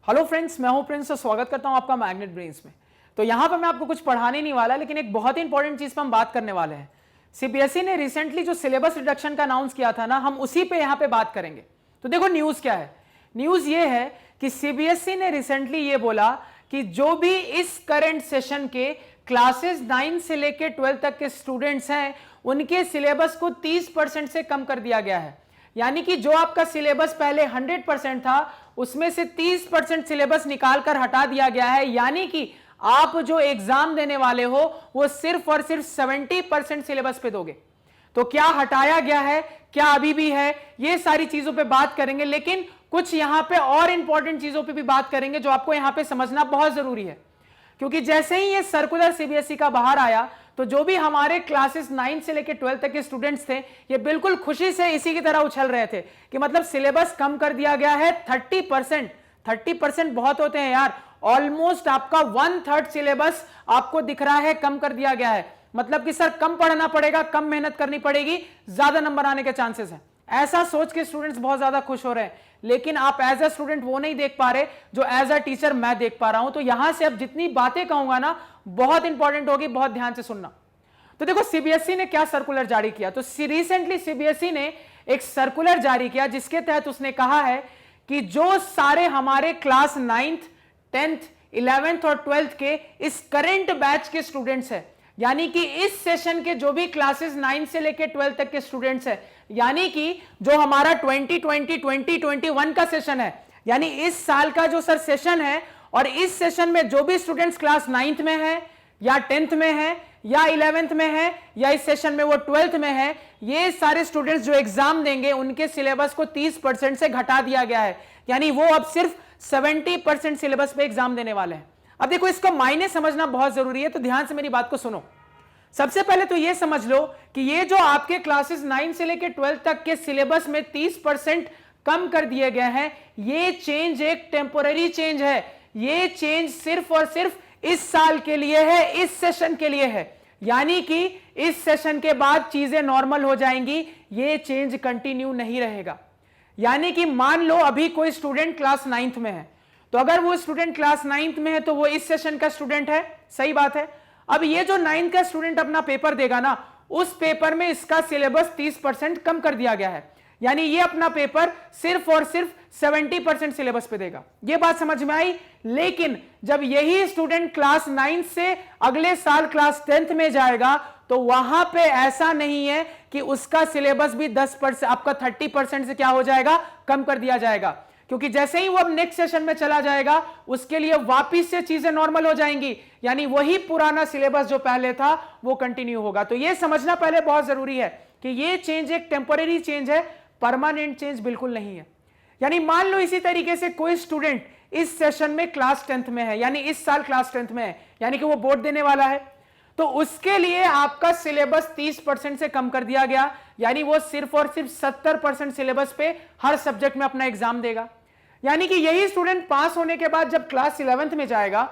Hello friends, मैं हूं Prince और स्वागत करता हूं आपका मैग्नेट ब्रेन्स में। तो यहां पर मैं आपको कुछ पढ़ाने नहीं वाला, लेकिन एक बहुत ही इंपॉर्टेंट चीज पर हम बात करने वाले हैं। सीबीएसई ने रिसेंटली जो सिलेबस रिडक्शन का अनाउंस किया था ना, हम उसी पे यहां पे बात करेंगे। तो देखो न्यूज क्या है। न्यूज ये है कि सीबीएसई ने रिसेंटली ये बोला कि जो भी इस करंट सेशन के क्लासेस 9 से लेकर 12 तक के स्टूडेंट्स हैं, उनके सिलेबस को 30% से कम कर दिया गया है। यानी कि जो आपका सिलेबस पहले 100% था, उसमें से 30% सिलेबस निकालकर हटा दिया गया है। यानी कि आप जो एग्जाम देने वाले हो वो सिर्फ और सिर्फ 70% सिलेबस पे दोगे। तो क्या हटाया गया है, क्या अभी भी है, ये सारी चीजों पे बात करेंगे। लेकिन कुछ यहां पे और इंपॉर्टेंट चीजों पे भी बात करेंगे जो आपको यहां पे समझना बहुत जरूरी है। क्योंकि जैसे ही ये सर्कुलर सीबीएसई का बाहर आया, तो जो भी हमारे क्लासेस 9 से लेकर 12 तक के स्टूडेंट्स थे, ये बिल्कुल खुशी से इसी की तरह उछल रहे थे कि मतलब सिलेबस कम कर दिया गया है 30%। 30% बहुत होते हैं यार। ऑलमोस्ट आपका 1/3 सिलेबस आपको दिख रहा है कम कर दिया गया है। मतलब कि सर कम पढ़ना पड़ेगा, कम मेहनत करनी पड़ेगी, ज्यादा नंबर आने के चांसेस हैं। ऐसा सोच के स्टूडेंट्स बहुत ज्यादा खुश हो रहे हैं। लेकिन आप एज अ स्टूडेंट वो नहीं देख पा रहे जो एज अ टीचर मैं देख पा रहा हूं। तो यहां से अब जितनी बातें कहूंगा ना, बहुत इंपॉर्टेंट होगी, बहुत ध्यान से सुनना। तो देखो सीबीएसई ने क्या सर्कुलर जारी किया। तो रिसेंटली सीबीएसई ने एक सर्कुलर जारी किया जिसके तहत उसने कहा है कि जो सारे हमारे क्लास 9th 10th 11th और 12th के इस करंट बैच के स्टूडेंट्स हैं, यानी कि इस सेशन के जो भी क्लासेस 9 से लेकर 12 तक के स्टूडेंट्स हैं, यानी कि जो हमारा 2020-2021 का सेशन है, यानी इस साल का जो सर सेशन है, और इस सेशन में जो भी स्टूडेंट्स क्लास 9th में है या 10th में है या 11th में है या इस सेशन में वो 12th में है, ये सारे स्टूडेंट्स जो एग्जाम देंगे उनके सिलेबस को 30% से घटा दिया गया है। यानी वो अब सिर्फ 70% सिलेबस पे एग्जाम देने वाले हैं। अब देखो इसको मायने समझना बहुत जरूरी है, तो ध्यान से मेरी बात को सुनो। सबसे पहले तो ये समझ लो कि ये जो आपके क्लासेस 9 से लेकर 12 तक के सिलेबस में 30% कम कर दिए गए हैं, ये चेंज एक टेम्पोररी चेंज है। ये चेंज सिर्फ और सिर्फ इस साल के लिए है, इस सेशन के लिए है। यानी कि इस सेशन के बाद चीजें नॉर्मल हो जाएंगी, ये चेंज कंटिन्यू नहीं रहेगा। यानी कि मान लो अभी कोई स्टूडेंट क्लास 9th में है, तो अगर वो स्टूडेंट क्लास 9th में है तो वो इस सेशन का स्टूडेंट है, सही बात है। अब ये जो 9th का स्टूडेंट अपना पेपर देगा ना, उस पेपर में इसका सिलेबस 30% कम कर दिया गया है। यानी ये अपना पेपर सिर्फ और सिर्फ 70% सिलेबस पे देगा। ये बात समझ में आई। लेकिन जब यही स्टूडेंट क्लास 9 से अगले साल क्लास 10th में जाएगा, तो वहां पे ऐसा नहीं है कि उसका सिलेबस भी 10%, आपका 30% से क्या हो जाएगा, कम कर दिया जाएगा। क्योंकि जैसे ही वो अब नेक्स्ट सेशन में चला जाएगा, उसके लिए वापिस से चीजें नॉर्मल हो जाएंगी। यानी वही पुराना सिलेबस जो पहले था वो कंटिन्यू होगा। तो ये समझना पहले बहुत जरूरी है कि ये चेंज एक टेम्पररी चेंज है, परमानेंट चेंज बिल्कुल नहीं है। यानी मान लो इसी तरीके से कोई स्टूडेंट इस सेशन में क्लास 10th में है, यानी इस साल क्लास 10th में है, यानी कि वो बोर्ड देने वाला है, तो उसके लिए आपका सिलेबस 30% से कम कर दिया गया। यानी वो सिर्फ और सिर्फ 70% सिलेबस पे हर सब्जेक्ट में अपना एग्जाम देगा। यानी कि यही स्टूडेंट पास होने के बाद जब क्लास 11th में जाएगा,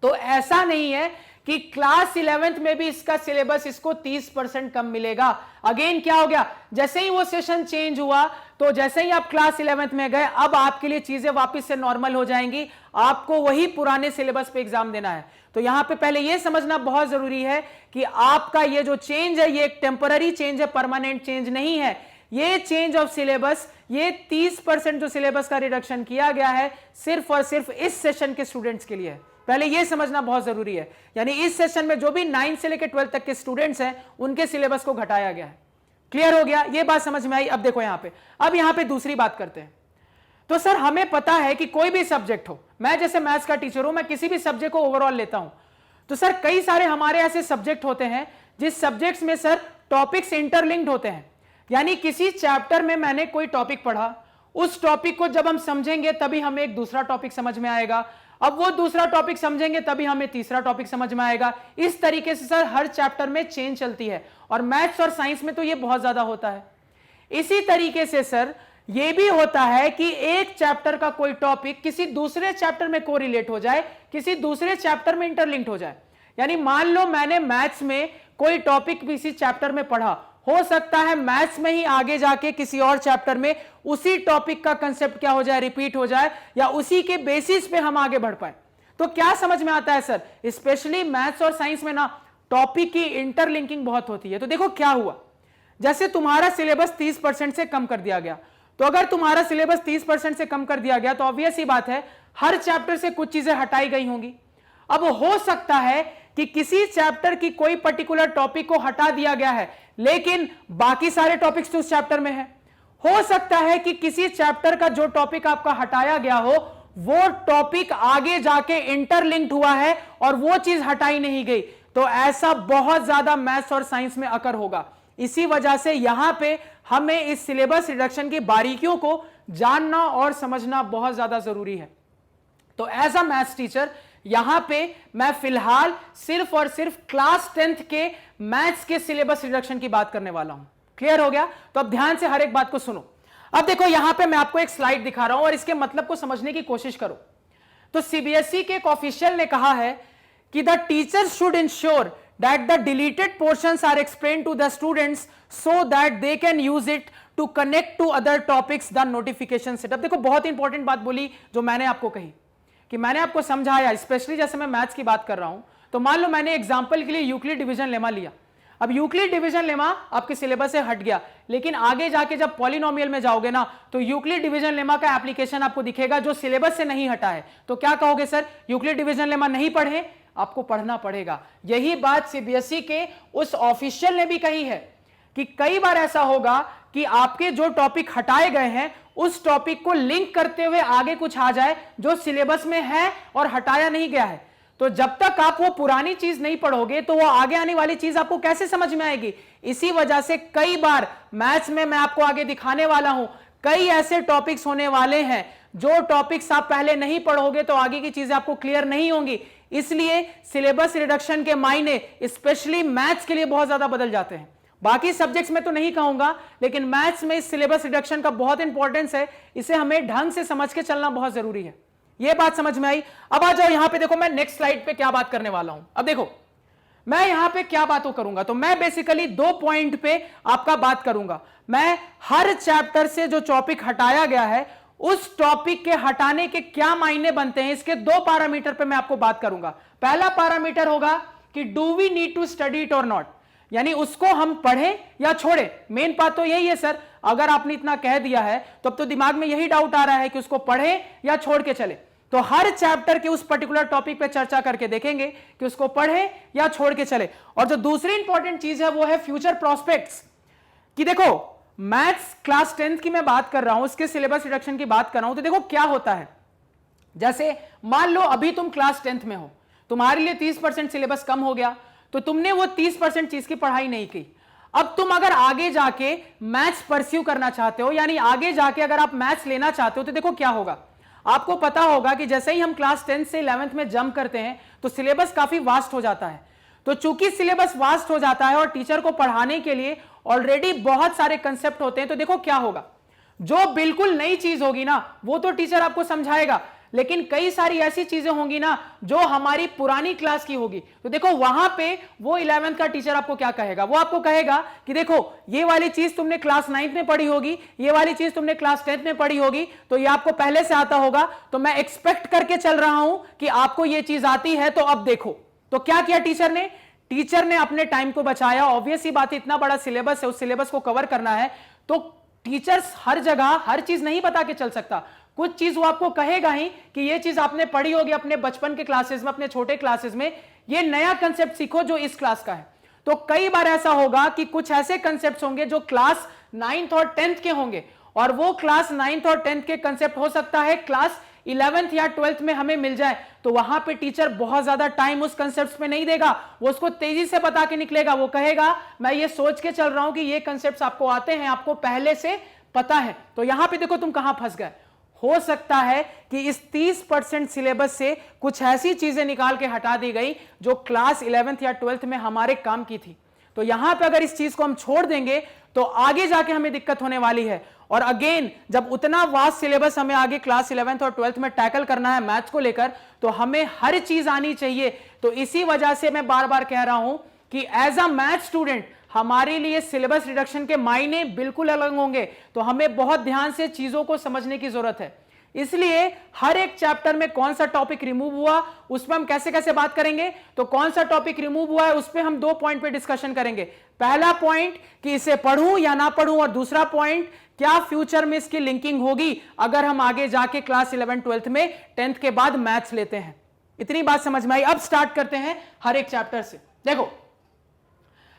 तो ऐसा नहीं है कि क्लास 11th में भी इसका सिलेबस इसको 30% कम मिलेगा। अगेन क्या हो गया, जैसे ही वो सेशन चेंज हुआ, तो जैसे ही आप क्लास 11th में गए, अब आपके लिए चीजें वापस से नॉर्मल हो जाएंगी। आपको वही पुराने सिलेबस पे एग्जाम देना है। तो यहां पे पहले यह समझना बहुत जरूरी है कि आपका ये जो चेंज है, ये एक टेम्पररी चेंज है, परमानेंट चेंज नहीं है। ये चेंज ऑफ सिलेबस, ये 30% जो सिलेबस का रिडक्शन किया गया है, सिर्फ और सिर्फ इस सेशन के स्टूडेंट्स के लिए है। पहले यह समझना बहुत जरूरी है। यानी इस सेशन में जो भी 9 से लेकर 12 तक के स्टूडेंट्स हैं, उनके सिलेबस को घटाया गया है। क्लियर हो गया, यह बात समझ में आई। अब देखो यहां पे दूसरी बात करते हैं। तो सर हमें पता है कि कोई भी सब्जेक्ट हो, मैं जैसे मैथ्स का टीचर हूं, मैं किसी भी सब्जेक्ट को ओवरऑल लेता हूं, तो सर कई सारे हमारे ऐसे सब्जेक्ट होते हैं जिस सब्जेक्ट्स में सर टॉपिक्स इंटरलिंक्ड होते हैं। यानी किसी चैप्टर में मैंने कोई टॉपिक पढ़ा, उस टॉपिक को जब हम समझेंगे तभी हमें एक दूसरा टॉपिक समझ में आएगा, अब वो दूसरा टॉपिक समझेंगे तभी हमें तीसरा टॉपिक समझ में आएगा। इस तरीके से सर हर चैप्टर में चेंज चलती है, और मैथ्स और साइंस में तो ये बहुत ज्यादा होता है। इसी तरीके से सर ये भी होता है कि एक चैप्टर का कोई टॉपिक किसी दूसरे चैप्टर में कोरिलेट हो जाए, किसी दूसरे चैप्टर में इंटरलिंक्ड हो जाए। यानी मान लो मैंने मैथ्स में कोई टॉपिक किसी चैप्टर में पढ़ा, हो सकता है मैथ्स में ही आगे जाके किसी और चैप्टर में उसी टॉपिक का कंसेप्ट क्या हो जाए, रिपीट हो जाए, या उसी के बेसिस पे हम आगे बढ़ पाए। तो क्या समझ में आता है सर, स्पेशली मैथ्स और साइंस में ना टॉपिक की इंटरलिंकिंग बहुत होती है। तो देखो क्या हुआ, जैसे तुम्हारा सिलेबस 30% से कम कर दिया गया, तो अगर तुम्हारा सिलेबस 30% से कम कर दिया गया तो ऑब्वियस ही बात है हर चैप्टर से कुछ चीजें हटाई गई होंगी। अब हो सकता है कि किसी चैप्टर की कोई पर्टिकुलर टॉपिक को हटा दिया गया है, लेकिन बाकी सारे टॉपिक्स तो उस चैप्टर में है। हो सकता है कि किसी चैप्टर का जो टॉपिक आपका हटाया गया हो वो टॉपिक आगे जाके इंटरलिंक्ड हुआ है और वो चीज हटाई नहीं गई। तो ऐसा बहुत ज्यादा मैथ्स और साइंस में अकर होगा। इसी वजह से यहां पे हमें इस सिलेबस रिडक्शन की बारीकियों को जानना और समझना बहुत ज्यादा जरूरी है। तो एज अ मैथ्स टीचर यहां पे मैं फिलहाल सिर्फ और सिर्फ क्लास 10th के मैथ्स के सिलेबस रिडक्शन की बात करने वाला हूं। क्लियर हो गया? तो अब ध्यान से हर एक बात को सुनो। अब देखो यहां पे मैं आपको एक स्लाइड दिखा रहा हूं और इसके मतलब को समझने की कोशिश करो। तो सीबीएसई के एक ऑफिशियल ने कहा है कि the teachers should ensure that the deleted portions are explained to the students so that they can use it to connect to other topics the notification setup। देखो बहुत इंपॉर्टेंट बात बोली जो मैंने आपको कही कि मैंने आपको समझाया, स्पेशली जैसे मैं मैथ्स की बात कर रहा हूं। तो मान लो मैंने एग्जांपल के लिए यूक्लिड डिवीजन लेमा लिया। अब यूक्लिड डिवीजन लेमा आपके सिलेबस से हट गया, लेकिन आगे जाके जब पॉलिनोमियल में जाओगे ना तो यूक्लिड डिवीजन लेमा का एप्लीकेशन आपको दिखेगा जो सिलेबस से नहीं हटा है। तो क्या कहोगे सर, यूक्लिड डिवीजन लेमा नहीं पढ़े? आपको पढ़ना पड़ेगा। यही बात सीबीएसई के उस ऑफिशियल ने भी कही है कि कई बार ऐसा होगा कि आपके जो टॉपिक हटाए गए हैं उस टॉपिक को लिंक करते हुए आगे कुछ आ जाए जो सिलेबस में है और हटाया नहीं गया है। तो जब तक आप वो पुरानी चीज नहीं पढ़ोगे तो वो आगे आने वाली चीज आपको कैसे समझ में आएगी। इसी वजह से कई बार मैथ्स में मैं आपको आगे दिखाने वाला हूं, कई ऐसे टॉपिक्स होने वाले हैं जो टॉपिक्स आप पहले नहीं पढ़ोगे तो आगे की चीजें आपको क्लियर नहीं होंगी। इसलिए सिलेबस रिडक्शन के मायने स्पेशली मैथ्स के लिए बहुत ज्यादा बदल जाते हैं। बाकी सब्जेक्ट्स में तो नहीं कहूंगा, लेकिन मैथ्स में इस सिलेबस रिडक्शन का बहुत इंपॉर्टेंस है। इसे हमें ढंग से समझ के चलना बहुत जरूरी है। यह बात समझ में आई? अब आ जाओ यहां पे, देखो मैं नेक्स्ट स्लाइड पे क्या बात करने वाला हूं। अब देखो मैं यहां पे क्या बातों करूंगा, तो मैं बेसिकली 2 पॉइंट पे आपका बात करूंगा। मैं हर चैप्टर से जो टॉपिक हटाया गया है उस टॉपिक के हटाने के क्या मायने बनते हैं, इसके 2 पैरामीटर पे मैं आपको बात करूंगा। पहला पैरामीटर होगा कि do we need to study it और नॉट, यानी उसको हम पढ़ें या छोड़ें। मेन बात तो यही है सर, अगर आपने इतना कह दिया है तो अब तो दिमाग में यही डाउट आ रहा है कि उसको पढ़ें या छोड़ के चले। तो हर चैप्टर के उस पर्टिकुलर टॉपिक पे चर्चा करके देखेंगे कि उसको पढ़ें या छोड़ के चले। और जो दूसरी इंपॉर्टेंट चीज है वो है फ्यूचर प्रोस्पेक्ट्स। कि देखो मैथ्स क्लास 10th की मैं बात कर रहा हूं, उसके सिलेबस रिडक्शन की बात कर रहा हूं। तो देखो क्या होता है, जैसे मान लो अभी तुम क्लास 10th में हो, तुम्हारे लिए 30% सिलेबस कम हो गया, तो तुमने वो 30% चीज की पढ़ाई नहीं की। अब तुम अगर आगे जाके मैथ्स परस्यू करना चाहते हो, यानी आगे जाके अगर आप मैथ्स लेना चाहते हो, तो देखो क्या होगा। आपको पता होगा कि जैसे ही हम क्लास 10 से 11th में जंप करते हैं तो सिलेबस काफी वास्ट हो जाता है। तो चूंकि सिलेबस वास्ट हो जाता है और टीचर को पढ़ाने के लिए ऑलरेडी बहुत सारे कंसेप्ट होते हैं, तो देखो क्या होगा, जो बिल्कुल नई चीज होगी ना वो तो टीचर आपको समझाएगा, लेकिन कई सारी ऐसी चीजें होंगी ना जो हमारी पुरानी क्लास की होगी। तो देखो वहां पे वो 11th का टीचर आपको क्या कहेगा, वो आपको कहेगा कि देखो ये वाली चीज तुमने क्लास 9th में पढ़ी होगी, ये वाली चीज तुमने क्लास 10th में पढ़ी होगी, तो ये आपको पहले से आता होगा, तो मैं एक्सपेक्ट करके चल रहा हूं कि आपको ये चीज आती है, तो अब देखो। तो क्या किया टीचर ने अपने टाइम को बचाया। ऑब्वियस ही बात है, इतना बड़ा सिलेबस है, उस सिलेबस को कवर करना है, तो टीचर्स हर जगह हर चीज नहीं बता के चल सकता। कुछ चीज वो आपको कहेगा ही कि ये चीज आपने पढ़ी होगी अपने बचपन के क्लासेस में, अपने छोटे क्लासेस में, ये नया कंसेप्ट सीखो जो इस क्लास का है। तो कई बार ऐसा होगा कि कुछ ऐसे कंसेप्ट होंगे जो क्लास 9th और 10th के होंगे, और वो क्लास 9th और 10th के कंसेप्ट हो सकता है क्लास 11th या 12th में हमें मिल जाए। तो वहां पे टीचर बहुत ज्यादा टाइम उस कंसेप्ट पे नहीं देगा, वो उसको तेजी से बता के निकलेगा। वो कहेगा मैं ये सोच के चल रहा हूं कि ये कंसेप्ट आपको आते हैं, आपको पहले से पता है। तो यहां पे देखो तुम कहां फंस गए। हो सकता है कि इस 30% सिलेबस से कुछ ऐसी चीजें निकाल के हटा दी गई जो क्लास 11th या 12th में हमारे काम की थी। तो यहां पे अगर इस चीज को हम छोड़ देंगे तो आगे जाके हमें दिक्कत होने वाली है। और अगेन जब उतना वास्ट सिलेबस हमें आगे क्लास 11th और 12th में टैकल करना है मैथ्स को लेकर, तो हमें हर चीज आनी चाहिए। तो इसी वजह से मैं बार बार कह रहा हूं कि एज अ मैथ स्टूडेंट हमारे लिए सिलेबस रिडक्शन के मायने बिल्कुल अलग होंगे। तो हमें बहुत ध्यान से चीजों को समझने की जरूरत है। इसलिए हर एक चैप्टर में कौन सा टॉपिक रिमूव हुआ उस पर हम कैसे कैसे बात करेंगे। तो कौन सा टॉपिक रिमूव हुआ है उस पर हम 2 पॉइंट पे डिस्कशन करेंगे। पहला पॉइंट कि इसे पढ़ूं या ना पढ़ूं, और दूसरा पॉइंट क्या फ्यूचर में इसकी लिंकिंग होगी अगर हम आगे जाके क्लास 11 12th में 10th के बाद मैथ्स लेते हैं। इतनी बात समझ में आई। अब स्टार्ट करते हैं हर एक चैप्टर से। देखो,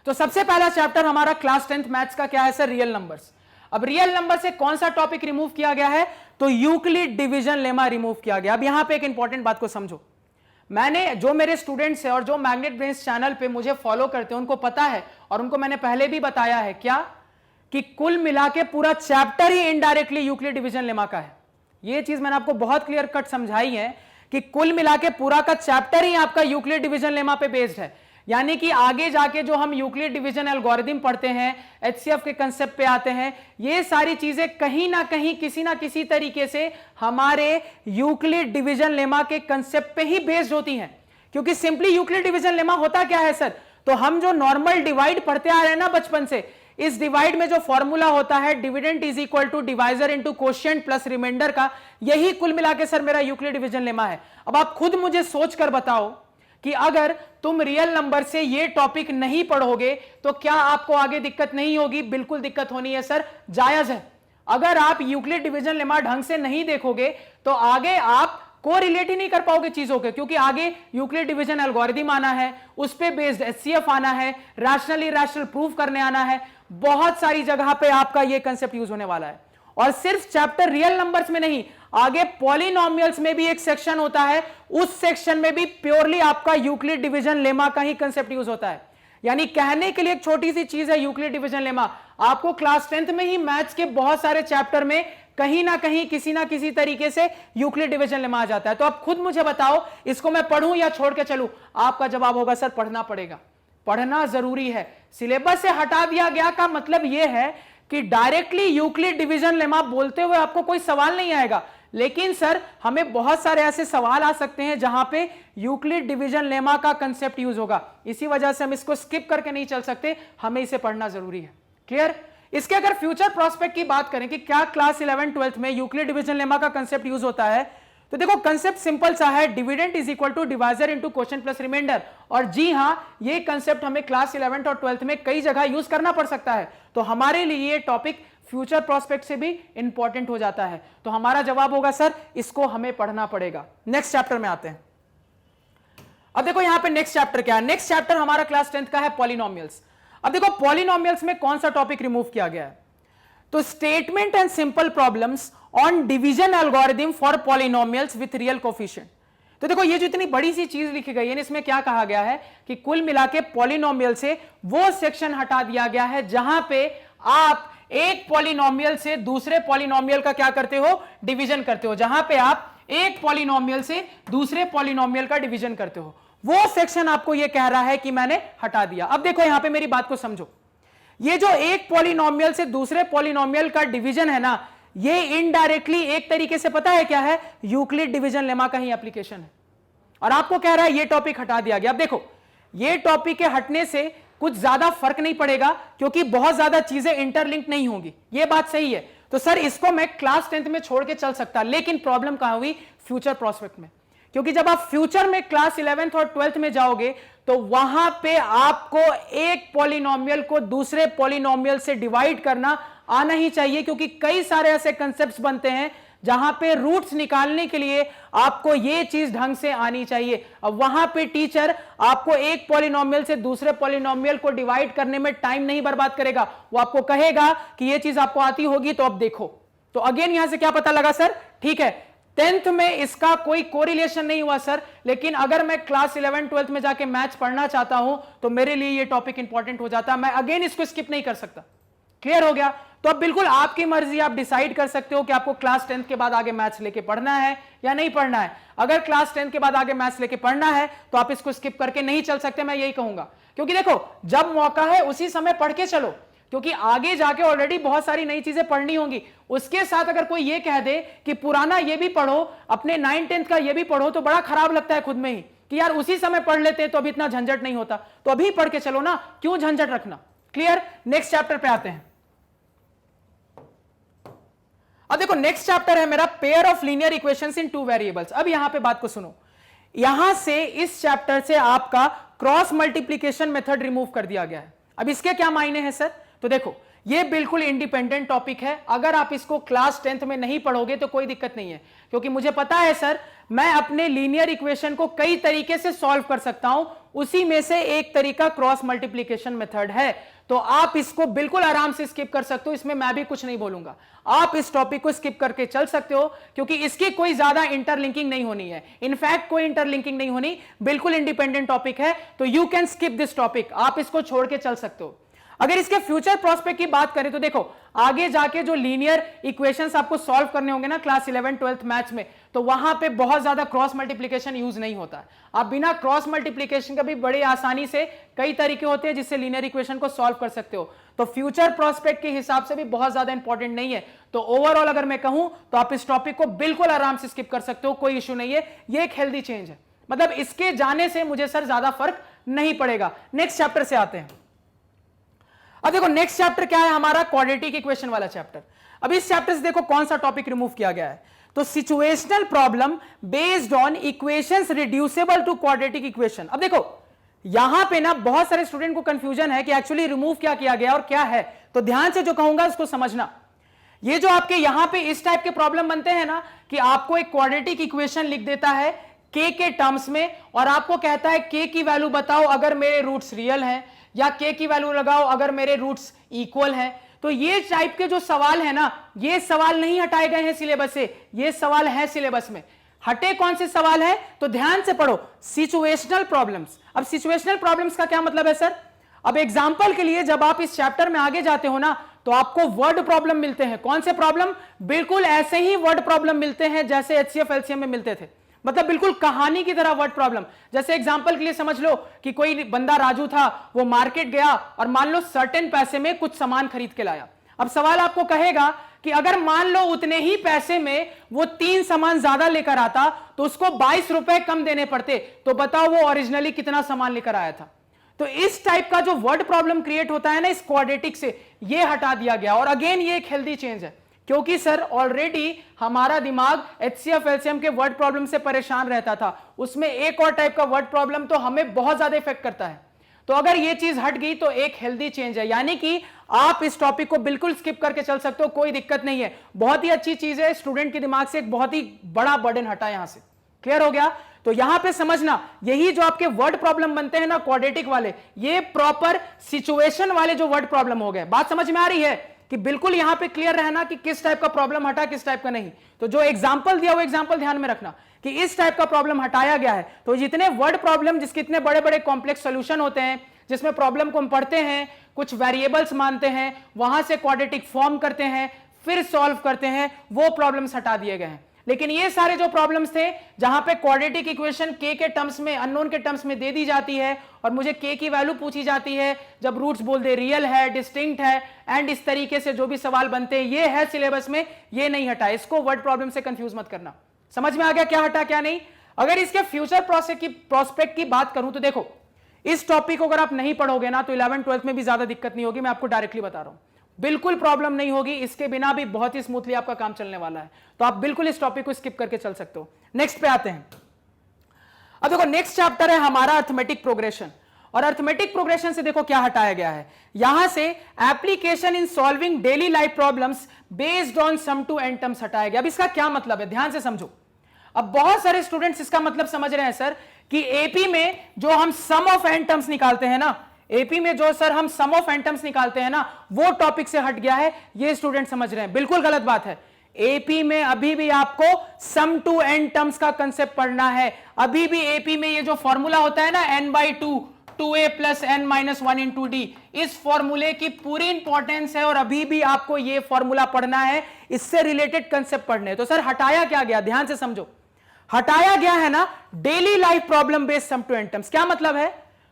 तो सबसे पहला चैप्टर हमारा क्लास 10th मैथ्स का क्या है सर? Real numbers. अब रियल नंबर से कौन सा टॉपिक रिमूव किया गया है? तो यूक्लिड डिवीजन लेमा रिमूव किया गया। अब यहां पे एक इंपॉर्टेंट बात को समझो। मैंने, जो मेरे स्टूडेंट्स हैं और जो मैग्नेट ब्रेन्स चैनल पे मुझे फॉलो करते हैं उनको पता है, और उनको मैंने पहले भी बताया है क्या, कि कुल मिला के पूरा चैप्टर ही इनडायरेक्टली यूक्लिड डिवीजन लेमा का है। यह चीज मैंने आपको बहुत क्लियर कट समझाई है कि कुल मिला के पूरा का चैप्टर ही आपका यूक्लिड डिवीजन लेमा पे बेस्ड है। यानी कि आगे जाके जो हम यूक्लिड डिवीजन एल्गोरिथम पढ़ते हैं, एचसीएफ के कंसेप्ट पे आते हैं, ये सारी चीजें कहीं ना कहीं किसी ना किसी तरीके से हमारे यूक्लिड डिवीजन लेमा के कंसेप्ट पे ही बेस्ड होती हैं। क्योंकि सिंपली यूक्लिड डिवीजन लेमा होता क्या है सर? तो हम जो नॉर्मल डिवाइड पढ़ते आ रहे हैं ना बचपन से, इस डिवाइड में जो फॉर्मूला होता है dividend is equal to divisor into quotient plus remainder का, यही कुल मिला के सर मेरा यूक्लिड डिवीजन लेमा है। अब आप खुद मुझे सोच कर बताओ कि अगर तुम रियल नंबर से ये टॉपिक नहीं पढ़ोगे तो क्या आपको आगे दिक्कत नहीं होगी? बिल्कुल दिक्कत होनी है सर, जायज है। अगर आप यूक्लिड डिवीजन लेमा ढंग से नहीं देखोगे तो आगे आप को रिलेट ही नहीं कर पाओगे चीजों के, क्योंकि आगे यूक्लिड डिवीजन एल्गोरिथम आना है, उस पे बेस्ड एचसीएफ आना है, रैशनल इरैशनल प्रूफ करने आना है, बहुत सारी जगह पे आपका ये कंसेप्ट यूज होने वाला है। और सिर्फ चैप्टर रियल नंबर्स में नहीं, आगे पॉलिनोमियल्स में भी एक सेक्शन होता है, उस सेक्शन में भी प्योरली आपका यूक्लिड डिवीजन लेमा का ही कंसेप्ट यूज होता है। यानी कहने के लिए एक छोटी सी चीज है यूक्लिड डिवीजन लेमा, आपको क्लास 10th में ही मैथ्स के बहुत सारे चैप्टर में कहीं ना कहीं किसी ना किसी तरीके से यूक्लिड डिवीजन लेमा आ जाता है। तो आप खुद मुझे बताओ, इसको मैं पढ़ूं या छोड़ के चलूं? आपका जवाब होगा सर पढ़ना पड़ेगा, पढ़ना जरूरी है। सिलेबस से हटा दिया गया का मतलब यह है कि डायरेक्टली यूक्लिड डिवीजन लेमा बोलते हुए आपको कोई सवाल नहीं आएगा, लेकिन सर हमें बहुत सारे ऐसे सवाल आ सकते हैं जहां पे यूक्लिड डिवीजन लेमा का कंसेप्ट यूज होगा। इसी वजह से हम इसको स्किप करके नहीं चल सकते, हमें इसे पढ़ना जरूरी है। क्लियर? इसके अगर फ्यूचर प्रोस्पेक्ट की बात करें कि क्या क्लास 11 12th में यूक्लिड डिवीजन लेमा का कंसेप्ट यूज होता है, तो देखो कंसेप्ट सिंपल सा है, dividend is equal to divisor into quotient plus remainder. और जी हां, ये कंसेप्ट हमें क्लास 11 और 12th में कई जगह यूज करना पड़ सकता है। तो हमारे लिए ये टॉपिक फ्यूचर प्रोस्पेक्ट से भी इंपॉर्टेंट हो जाता है। तो हमारा जवाब होगा सर इसको हमें पढ़ना पड़ेगा। नेक्स्ट चैप्टर में आते हैं। अब देखो यहां पे नेक्स्ट चैप्टर क्या है? नेक्स्ट चैप्टर हमारा क्लास 10th का है पॉलिनोमियल्स। अब देखो पॉलिनोमियल्स में कौन सा टॉपिक रिमूव किया गया है? तो statement and simple problems on division algorithm for polynomials with real coefficient. तो देखो ये जो इतनी बड़ी सी चीज लिखी गई है, इसमें क्या कहा गया है कि कुल मिला के पॉलिनोमियल से वो सेक्शन हटा दिया गया है जहां पे आप एक पॉलिनोमियल से दूसरे पॉलिनोमियल का क्या करते हो? डिवीजन करते हो। जहां पे आप एक पॉलिनोमियल से दूसरे पॉलिनोमियल का डिवीजन करते हो, वो सेक्शन आपको यह कह रहा है कि मैंने हटा दिया। अब देखो यहां पे मेरी बात को समझो, ये जो एक पॉलिनोमियल से दूसरे पॉलिनोमियल का डिवीजन है ना, ये इनडायरेक्टली एक तरीके से पता है क्या है? यूक्लिड डिवीजन लेमा का ही एप्लीकेशन है। और आपको कह रहा है ये टॉपिक हटा दिया गया। अब देखो ये टॉपिक के हटने से कुछ ज्यादा फर्क नहीं पड़ेगा, क्योंकि बहुत ज्यादा चीजें इंटरलिंक नहीं होंगी, ये बात सही है। तो सर इसको मैं क्लास 10th में छोड़ के चल सकता, लेकिन प्रॉब्लम कहां हुई? फ्यूचर प्रोस्पेक्ट में। क्योंकि जब आप फ्यूचर में क्लास 11th और 12th में जाओगे तो वहां पे आपको एक पॉलिनोमियल को दूसरे पॉलिनोमियल से डिवाइड करना आना ही चाहिए, क्योंकि कई सारे ऐसे कंसेप्ट्स बनते हैं जहां पे रूट्स निकालने के लिए आपको यह चीज ढंग से आनी चाहिए। अब वहां पे टीचर आपको एक पॉलिनोमियल से दूसरे पॉलिनोमियल को डिवाइड करने में टाइम नहीं बर्बाद करेगा, वो आपको कहेगा कि यह चीज आपको आती होगी तो अब देखो। तो अगेन यहां से क्या पता लगा सर? ठीक है 10th में इसका कोई कोरिलेशन नहीं हुआ सर, लेकिन अगर मैं क्लास 11 12th में जाके मैथ्स पढ़ना चाहता हूं तो मेरे लिए यह टॉपिक इंपॉर्टेंट हो जाता, मैं अगेन इसको स्किप नहीं कर सकता। क्लियर हो गया? तो अब बिल्कुल आपकी मर्जी, आप डिसाइड कर सकते हो कि आपको क्लास 10th के बाद आगे मैथ्स लेके पढ़ना है या नहीं पढ़ना है। अगर क्लास 10th के बाद आगे मैथ्स लेके पढ़ना है तो आप इसको स्किप करके नहीं चल सकते, मैं यही कहूंगा। क्योंकि देखो जब मौका है उसी समय पढ़ के चलो, क्योंकि आगे जाके ऑलरेडी बहुत सारी नई चीजें पढ़नी होंगी। उसके साथ अगर कोई ये कह दे कि पुराना ये भी पढ़ो, अपने 9th 10th का ये भी पढ़ो, तो बड़ा खराब लगता है खुद में ही कि यार उसी समय पढ़ लेते तो अभी इतना झंझट नहीं होता। तो अभी पढ़ के चलो ना, क्यों झंझट रखना? क्लियर? नेक्स्ट चैप्टर पे आते हैं। अब देखो नेक्स्ट चैप्टर है मेरा pair of linear equations in two variables. अब यहां पे बात को सुनो, यहां से इस चैप्टर से आपका क्रॉस मल्टीप्लीकेशन मेथड रिमूव कर दिया गया है। अब इसके क्या मायने हैं सर? तो देखो ये बिल्कुल इंडिपेंडेंट टॉपिक है, अगर आप इसको क्लास 10th में नहीं पढ़ोगे तो कोई दिक्कत नहीं है, क्योंकि मुझे पता है सर मैं अपने लीनियर इक्वेशन को कई तरीके से सॉल्व कर सकता हूं, उसी में से एक तरीका क्रॉस मल्टीप्लीकेशन मेथड है। तो आप इसको बिल्कुल आराम से स्किप कर सकते हो, इसमें मैं भी कुछ नहीं बोलूंगा, आप इस टॉपिक को स्किप करके चल सकते हो, क्योंकि इसकी कोई ज्यादा इंटरलिंकिंग नहीं होनी है, इनफैक्ट कोई इंटरलिंकिंग नहीं होनी, बिल्कुल इंडिपेंडेंट टॉपिक है, तो you can skip this topic, आप इसको छोड़ के चल सकते हो। अगर इसके फ्यूचर प्रोस्पेक्ट की बात करें तो देखो आगे जाके जो लीनियर इक्वेशंस आपको सॉल्व करने होंगे ना क्लास 11 12th मैथ्स में, तो वहां पे बहुत ज्यादा क्रॉस मल्टीप्लीकेशन यूज नहीं होता है। आप बिना क्रॉस मल्टीप्लीकेशन का भी बड़े आसानी से कई तरीके होते हैं जिससे लीनियर इक्वेशन को सॉल्व कर सकते हो, तो फ्यूचर प्रोस्पेक्ट के हिसाब से भी बहुत ज्यादा इंपॉर्टेंट नहीं है। तो ओवरऑल अगर मैं कहूं तो आप इस टॉपिक को बिल्कुल आराम से स्किप कर सकते हो, कोई इश्यू नहीं है, ये एक हेल्दी चेंज है, मतलब इसके जाने से मुझे सर ज्यादा फर्क नहीं पड़ेगा। नेक्स्ट चैप्टर से आते हैं। अब देखो नेक्स्ट चैप्टर क्या है हमारा, क्वाड्रेटिक इक्वेशन वाला चैप्टर। अब इस चैप्टर से देखो कौन सा टॉपिक रिमूव किया गया है, तो situational problem based on equations reducible to quadratic equation. अब देखो यहां पे ना बहुत सारे स्टूडेंट को कंफ्यूजन है कि एक्चुअली रिमूव क्या किया गया और क्या है, तो ध्यान से जो कहूंगा उसको समझना। ये जो आपके यहां पे इस टाइप के प्रॉब्लम बनते हैं ना कि आपको एक क्वाड्रेटिक इक्वेशन लिख देता है के टर्म्स में और आपको कहता है के की वैल्यू बताओ अगर मेरे रूट्स रियल हैं, या के की वैल्यू लगाओ अगर मेरे रूट्स इक्वल हैं। तो ये टाइप के जो सवाल है ना, ये सवाल नहीं हटाए गए हैं सिलेबस से, ये सवाल है सिलेबस में। हटे कौन से सवाल है, तो ध्यान से पढ़ो, सिचुएशनल प्रॉब्लम्स। अब सिचुएशनल प्रॉब्लम्स का क्या मतलब है सर? अब एग्जांपल के लिए जब आप इस चैप्टर में आगे जाते हो ना तो आपको वर्ड प्रॉब्लम मिलते हैं। कौन से प्रॉब्लम? बिल्कुल ऐसे ही वर्ड प्रॉब्लम मिलते हैं जैसे एचसीएफ एलसीएम में मिलते थे, मतलब बिल्कुल कहानी की तरह वर्ड प्रॉब्लम। जैसे एग्जांपल के लिए समझ लो कि कोई बंदा राजू था, वो मार्केट गया और मान लो सर्टेन पैसे में कुछ सामान खरीद के लाया। अब सवाल आपको कहेगा कि अगर मान लो उतने ही पैसे में वो 3 सामान ज्यादा लेकर आता तो उसको 22 रुपए कम देने पड़ते, तो बताओ वो ओरिजिनली कितना सामान लेकर आया था। तो इस टाइप का जो वर्ड प्रॉब्लम क्रिएट होता है ना इस क्वाड्रेटिक से, ये हटा दिया गया। और अगेन ये एक हेल्दी चेंज है, क्योंकि सर ऑलरेडी हमारा दिमाग एचसीएफ एलसीएम के वर्ड प्रॉब्लम से परेशान रहता था, उसमें एक और टाइप का वर्ड प्रॉब्लम तो हमें बहुत ज्यादा इफेक्ट करता है। तो अगर ये चीज हट गई तो एक हेल्दी चेंज है, यानी कि आप इस टॉपिक को बिल्कुल स्किप करके चल सकते हो, कोई दिक्कत नहीं है। बहुत ही अच्छी चीज है, स्टूडेंट के दिमाग से एक बहुत ही बड़ा बर्डन हटा यहां से। क्लियर हो गया? तो यहां पे समझना, यही जो आपके वर्ड प्रॉब्लम बनते हैं ना क्वाड्रेटिक वाले, ये प्रॉपर सिचुएशन वाले जो वर्ड प्रॉब्लम हो गए। बात समझ में आ रही है कि बिल्कुल यहां पे क्लियर रहना कि किस टाइप का प्रॉब्लम हटा, किस टाइप का नहीं। तो जो एग्जांपल दिया वो एग्जांपल ध्यान में रखना कि इस टाइप का प्रॉब्लम हटाया गया है। तो जितने वर्ड प्रॉब्लम जिसके इतने बड़े बड़े कॉम्प्लेक्स सॉल्यूशन होते हैं, जिसमें प्रॉब्लम को हम पढ़ते हैं, कुछ वेरिएबल्स मानते हैं, वहां से क्वाड्रेटिक फॉर्म करते हैं, फिर सॉल्व करते हैं, वो प्रॉब्लम्स हटा दिए गए हैं। लेकिन ये सारे जो प्रॉब्लम्स थे जहां पे क्वाड्रेटिक इक्वेशन के टर्म्स में, अननोन के टर्म्स में दे दी जाती है और मुझे के की वैल्यू पूछी जाती है, जब रूट्स बोल दे रियल है, डिस्टिंक्ट है, एंड इस तरीके से जो भी सवाल बनते हैं, ये है सिलेबस में, ये नहीं हटा। इसको वर्ड प्रॉब्लम से कंफ्यूज मत करना। समझ में आ गया क्या हटा क्या नहीं? अगर इसके फ्यूचर प्रोस्पेक्ट की बात करूं तो देखो इस टॉपिक को अगर आप नहीं पढ़ोगे ना तो 11 12th में भी ज्यादा दिक्कत नहीं होगी, मैं आपको डायरेक्टली बता रहा हूं, बिल्कुल प्रॉब्लम नहीं होगी, इसके बिना भी बहुत ही स्मूथली आपका काम चलने वाला है। तो आप बिल्कुल इस टॉपिक को स्किप करके चल सकते हो। नेक्स्ट पे आते हैं। अब देखो नेक्स्ट चैप्टर है हमारा अर्थमेटिक प्रोग्रेशन, और अर्थमेटिक प्रोग्रेशन से देखो क्या हटाया गया है, यहां से application in solving daily life problems based on sum to n terms हटाया गया। अब इसका क्या मतलब है, ध्यान से समझो। अब बहुत सारे स्टूडेंट्स इसका मतलब समझ रहे हैं सर कि एपी में जो हम सम ऑफ एन टर्म्स निकालते हैं ना, एपी में जो सर हम सम ऑफ एन टर्म्स निकालते हैं ना, वो टॉपिक से हट गया है, ये स्टूडेंट समझ रहे हैं। बिल्कुल गलत बात है। एपी में अभी भी आपको सम टू एन टर्म्स का कंसेप्ट पढ़ना है। अभी भी एपी में ये जो फॉर्मूला होता है ना n/2 2a + n-1 × d, इस फॉर्मूले की पूरी इंपॉर्टेंस है और अभी भी आपको ये फॉर्मूला पढ़ना है, इससे रिलेटेड कंसेप्ट पढ़ने हैं। तो सर हटाया क्या गया, ध्यान से समझो। हटाया गया है ना daily life problem based sum to n terms. क्या मतलब है?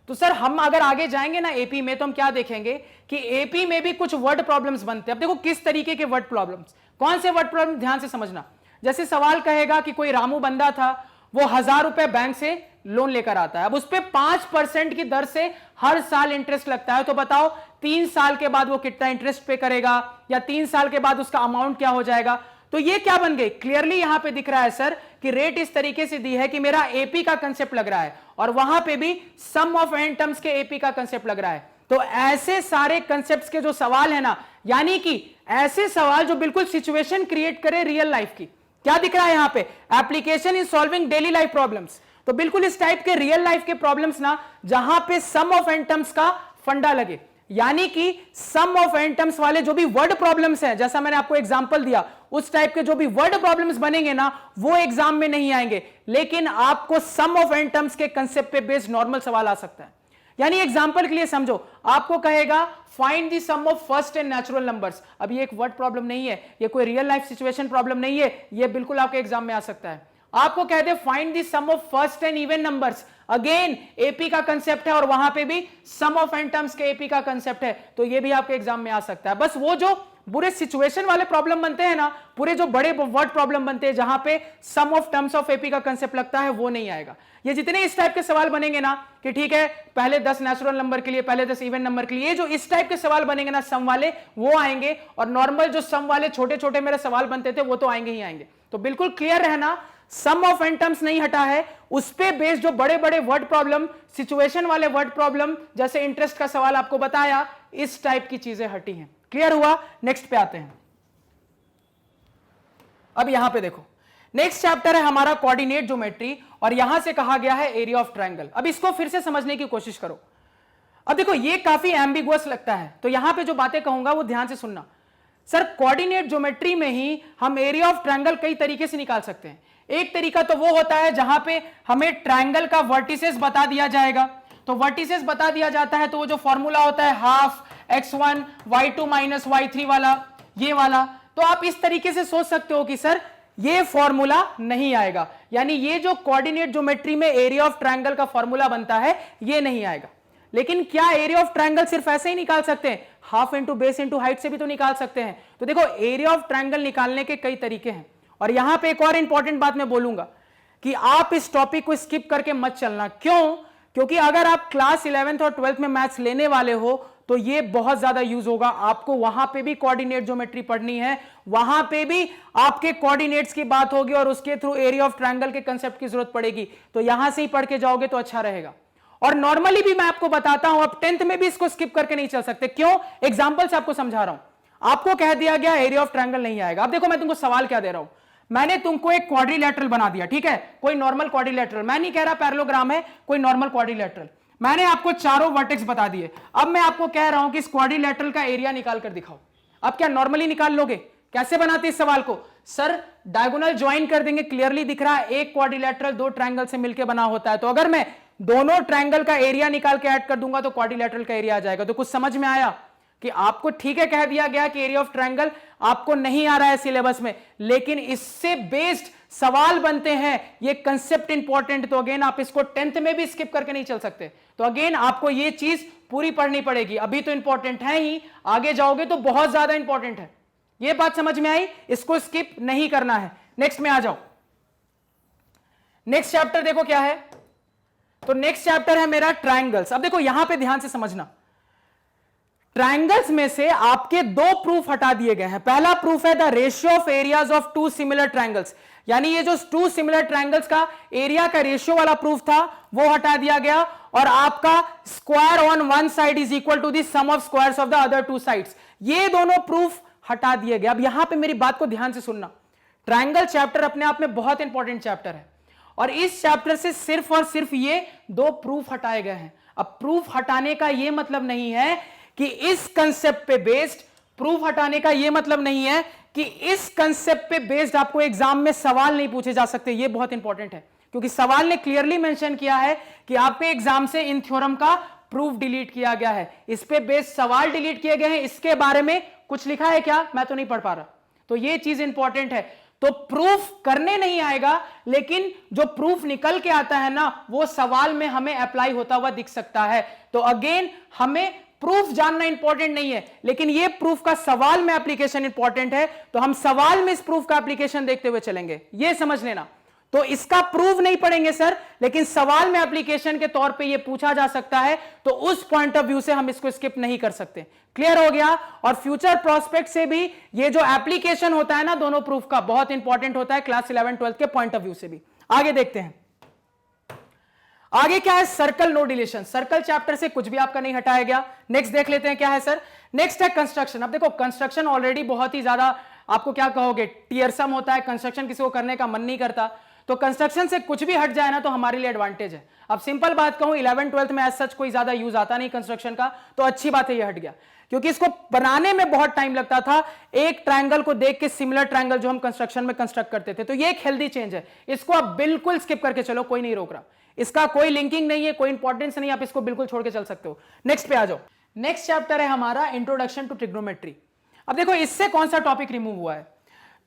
तो सर हम अगर आगे जाएंगे ना एपी में तो हम क्या देखेंगे कि एपी में भी कुछ वर्ड प्रॉब्लम्स बनते हैं। अब देखो किस तरीके के वर्ड प्रॉब्लम्स, कौन से वर्ड प्रॉब्लम, ध्यान से समझना। जैसे सवाल कहेगा कि कोई रामू बंदा था, वो 1000 रुपए बैंक से लोन लेकर आता है, अब उस पर 5% की दर से हर साल इंटरेस्ट लगता है, तो बताओ 3 साल के बाद वो कितना इंटरेस्ट पे करेगा या 3 साल के बाद उसका अमाउंट क्या हो जाएगा। तो ये क्या बन गई, क्लियरली यहां पे दिख रहा है सर कि रेट इस तरीके से दी है कि मेरा एपी का कंसेप्ट लग रहा है और वहां पे भी सम ऑफ एन टर्म्स के एपी का कंसेप्ट लग रहा है। तो ऐसे सारे कंसेप्ट्स के जो सवाल है ना, यानी कि ऐसे सवाल जो बिल्कुल सिचुएशन क्रिएट करे रियल लाइफ की, क्या दिख रहा है यहां पे, application in solving daily life problems. तो बिल्कुल इस टाइप के रियल लाइफ के प्रॉब्लम्स ना, जहां पे सम ऑफ एन टर्म्स का फंडा लगे, यानी कि सम ऑफ एन टर्म्स वाले जो भी वर्ड प्रॉब्लम्स हैं, जैसा मैंने आपको एग्जांपल दिया, उस टाइप के जो भी वर्ड प्रॉब्लम्स बनेंगे ना, वो एग्जाम में नहीं आएंगे, लेकिन आपको सम ऑफ एन टर्म्स के कंसेप्ट पे बेस्ड नॉर्मल सवाल आ सकता है। यानी एग्जांपल के लिए समझो, आपको कहेगा find the sum of first and natural numbers. अब ये एक वर्ड प्रॉब्लम नहीं है, ये कोई रियल लाइफ सिचुएशन प्रॉब्लम नहीं है, ये बिल्कुल आपके एग्जाम में आ सकता है। आपको कहते हैं find the sum of first and even numbers, again AP का कंसेप्ट है और वहां पे भी सम ऑफ एन टर्म्स के एपी का कंसेप्ट है, तो ये भी आपके एग्जाम में आ सकता है। बस वो जो पूरे सिचुएशन वाले प्रॉब्लम बनते हैं ना, पूरे जो बड़े वर्ड प्रॉब्लम बनते हैं जहां पे सम ऑफ टर्म्स ऑफ एपी का कंसेप्ट लगता है, वो नहीं आएगा। ये जितने इस टाइप के सवाल बनेंगे ना कि ठीक है पहले 10 नेचुरल नंबर के लिए, पहले 10 इवन नंबर के लिए, ये जो इस टाइप के सवाल बनेंगे ना सम वाले, वो आएंगे, और नॉर्मल जो सम वाले छोटे छोटे मेरे सवाल बनते थे वो तो आएंगे ही आएंगे। तो बिल्कुल क्लियर रहना, सम ऑफ एन टर्म्स नहीं हटा है, उस पे बेस्ड जो बड़े बड़े वर्ड प्रॉब्लम, सिचुएशन वाले वर्ड प्रॉब्लम, जैसे इंटरेस्ट का सवाल आपको बताया, इस टाइप की चीजें हटी हैं। क्लियर हुआ? नेक्स्ट पे आते हैं। अब यहां पे देखो, नेक्स्ट चैप्टर है हमारा कोऑर्डिनेट ज्योमेट्री, और यहां से कहा गया है एरिया ऑफ ट्रायंगल। अब इसको फिर से समझने की कोशिश करो। अब देखो ये काफी एम्बिगुअस लगता है, तो यहां पे जो बातें कहूंगा वो ध्यान से सुनना। सर कोऑर्डिनेट ज्योमेट्री में ही हम एरिया ऑफ ट्रायंगल कई तरीके से निकाल सकते हैं। एक तरीका तो वो होता है जहां पे हमें ट्रायंगल का वर्टिसेस बता दिया जाएगा, तो वर्टिसेस बता दिया जाता है तो वो जो फॉर्मूला होता है half x1 y2 minus y3 वाला, ये वाला, तो आप इस तरीके से सोच सकते हो कि सर ये फॉर्मूला नहीं आएगा, यानी ये जो कोऑर्डिनेट ज्योमेट्री में एरिया ऑफ ट्रायंगल का फॉर्मूला बनता है ये नहीं आएगा। लेकिन क्या एरिया ऑफ ट्रायंगल सिर्फ ऐसे ही निकाल सकते हैं? Half into base into height से भी तो निकाल सकते हैं। तो देखो एरिया ऑफ ट्रायंगल निकालने के कई तरीके हैं, और यहां पे एक और इंपॉर्टेंट बात मैं बोलूंगा कि आप इस टॉपिक को स्किप करके मत चलना। क्यों? क्योंकि अगर आप क्लास 11th और 12th में मैथ्स लेने वाले हो तो ये बहुत ज्यादा यूज होगा। आपको वहां पे भी कोऑर्डिनेट ज्योमेट्री पढ़नी है, वहां पे भी आपके कोऑर्डिनेट्स की बात होगी और उसके थ्रू एरिया ऑफ ट्रायंगल के कंसेप्ट की जरूरत पड़ेगी। तो यहां से ही पढ़ के जाओगे तो अच्छा रहेगा। और नॉर्मली भी मैं आपको बताता हूं, अब 10th में भी इसको स्किप करके नहीं चल सकते। क्यों? एग्जांपल से आपको समझा रहा हूं। आपको कह दिया गया एरिया ऑफ ट्रायंगल नहीं आएगा। अब देखो मैं तुमको सवाल क्या दे रहा हूं, मैंने तुमको एक क्वाड्रिलेटरल बना दिया, ठीक है, कोई नॉर्मल क्वाड्रिलेटरल, मैं नहीं कह रहा पैरेललोग्राम है, कोई नॉर्मल क्वाड्रिलेटरल। मैंने आपको चारों वर्टेक्स बता दिए। अब मैं आपको कह रहा हूं कि इस क्वाड्रिलेटरल का एरिया निकाल कर दिखाओ। अब क्या नॉर्मली निकाल लोगे? कैसे बनाते इस सवाल को? सर डायगोनल ज्वाइन कर देंगे, क्लियरली दिख रहा है एक क्वाड्रिलेटरल दो ट्रायंगल से मिलकर बना होता है, तो अगर मैं दोनों ट्रायंगल का एरिया निकाल के ऐड कर दूंगा तो क्वाड्रिलेटरल का एरिया आ जाएगा। तो कुछ समझ में आया कि आपको ठीक है कह दिया गया कि एरिया ऑफ ट्रायंगल आपको नहीं आ रहा है सिलेबस में, लेकिन इससे बेस्ड सवाल बनते हैं, ये कंसेप्ट इंपॉर्टेंट। तो अगेन आप इसको 10th में भी स्किप करके नहीं चल सकते। तो अगेन आपको ये चीज पूरी पढ़नी पड़ेगी। अभी तो इंपॉर्टेंट है ही, आगे जाओगे तो बहुत ज्यादा इंपॉर्टेंट है। ये बात समझ में आई? इसको स्किप नहीं करना है। नेक्स्ट में आ जाओ। नेक्स्ट चैप्टर देखो क्या है, तो नेक्स्ट चैप्टर है मेरा ट्रायंगल्स। अब देखो यहां पे ध्यान से समझना, ट्रायंगल्स में से आपके दो प्रूफ हटा दिए गए हैं। पहला प्रूफ है the ratio of areas of two similar triangles, यानी ये जो टू सिमिलर ट्रायंगल्स का एरिया का रेशियो वाला प्रूफ था वो हटा दिया गया, और आपका square on one side is equal to the sum of squares of the other two sides, ये दोनों प्रूफ हटा दिए गए। अब यहां पे मेरी बात को ध्यान से सुनना, ट्रायंगल चैप्टर अपने आप में बहुत इंपॉर्टेंट चैप्टर है, और इस चैप्टर से सिर्फ और सिर्फ ये दो प्रूफ हटाए गए हैं। अब प्रूफ हटाने का यह मतलब नहीं है कि इस कंसेप्ट पे बेस्ड, प्रूफ हटाने का यह मतलब नहीं है कि इस कंसेप्ट पे बेस्ड आपको एग्जाम में सवाल नहीं पूछे जा सकते। यह बहुत इंपॉर्टेंट है, क्योंकि सवाल ने क्लियरली मेंशन किया है कि आपके एग्जाम से इन थ्योरम का प्रूफ डिलीट किया गया है, इस पे बेस्ड सवाल डिलीट किए गए हैं। इसके बारे में कुछ लिखा है क्या? मैं तो नहीं पढ़ पा रहा। तो यह चीज इंपॉर्टेंट है। तो प्रूफ करने नहीं आएगा, लेकिन जो प्रूफ निकल के आता है ना, वो सवाल में हमें अप्लाई होता हुआ दिख सकता है। तो अगेन हमें प्रूफ जानना इंपॉर्टेंट नहीं है, लेकिन ये प्रूफ का सवाल में एप्लीकेशन इंपॉर्टेंट है। तो हम सवाल में इस प्रूफ का एप्लीकेशन देखते हुए चलेंगे, ये समझ लेना। तो इसका प्रूव नहीं पढ़ेंगे सर, लेकिन सवाल में एप्लीकेशन के तौर पे ये पूछा जा सकता है, तो उस पॉइंट ऑफ व्यू से हम इसको स्किप नहीं कर सकते। क्लियर हो गया। और फ्यूचर प्रोस्पेक्ट से भी ये जो एप्लीकेशन होता है ना दोनों प्रूफ का, बहुत इंपॉर्टेंट होता है क्लास 11 12 के पॉइंट ऑफ व्यू से भी। आगे देखते हैं, आगे क्या है, circle no deletion. Circle chapter से कुछ भी आपका नहीं हटाया गया। नेक्स्ट देख लेते हैं क्या है सर। नेक्स्ट है कंस्ट्रक्शन। अब देखो कंस्ट्रक्शन ऑलरेडी बहुत ही ज्यादा, आपको क्या कहोगे, टियरसम होता है। कंस्ट्रक्शन किसी को करने का मन नहीं करता, तो कंस्ट्रक्शन से कुछ भी हट जाए ना तो हमारे लिए एडवांटेज है। अब सिंपल बात कहूं, 11 12 में एज सच कोई ज्यादा यूज आता नहीं कंस्ट्रक्शन का, तो अच्छी बात है ये हट गया, क्योंकि इसको बनाने में बहुत टाइम लगता था। एक ट्रायंगल को देख के सिमिलर ट्रायंगल जो हम कंस्ट्रक्शन में कंस्ट्रक्ट करते थे, तो ये एक हेल्दी चेंज है। इसको आप बिल्कुल स्किप करके चलो, कोई नहीं रोक रहा, इसका कोई लिंकिंग नहीं है, कोई इंपॉर्टेंस नहीं, आप इसको बिल्कुल छोड़ के चल सकते हो। नेक्स्ट पे आ जाओ। नेक्स्ट चैप्टर है हमारा इंट्रोडक्शन टू ट्रिग्नोमेट्री। अब देखो इससे कौन सा टॉपिक रिमूव हुआ है,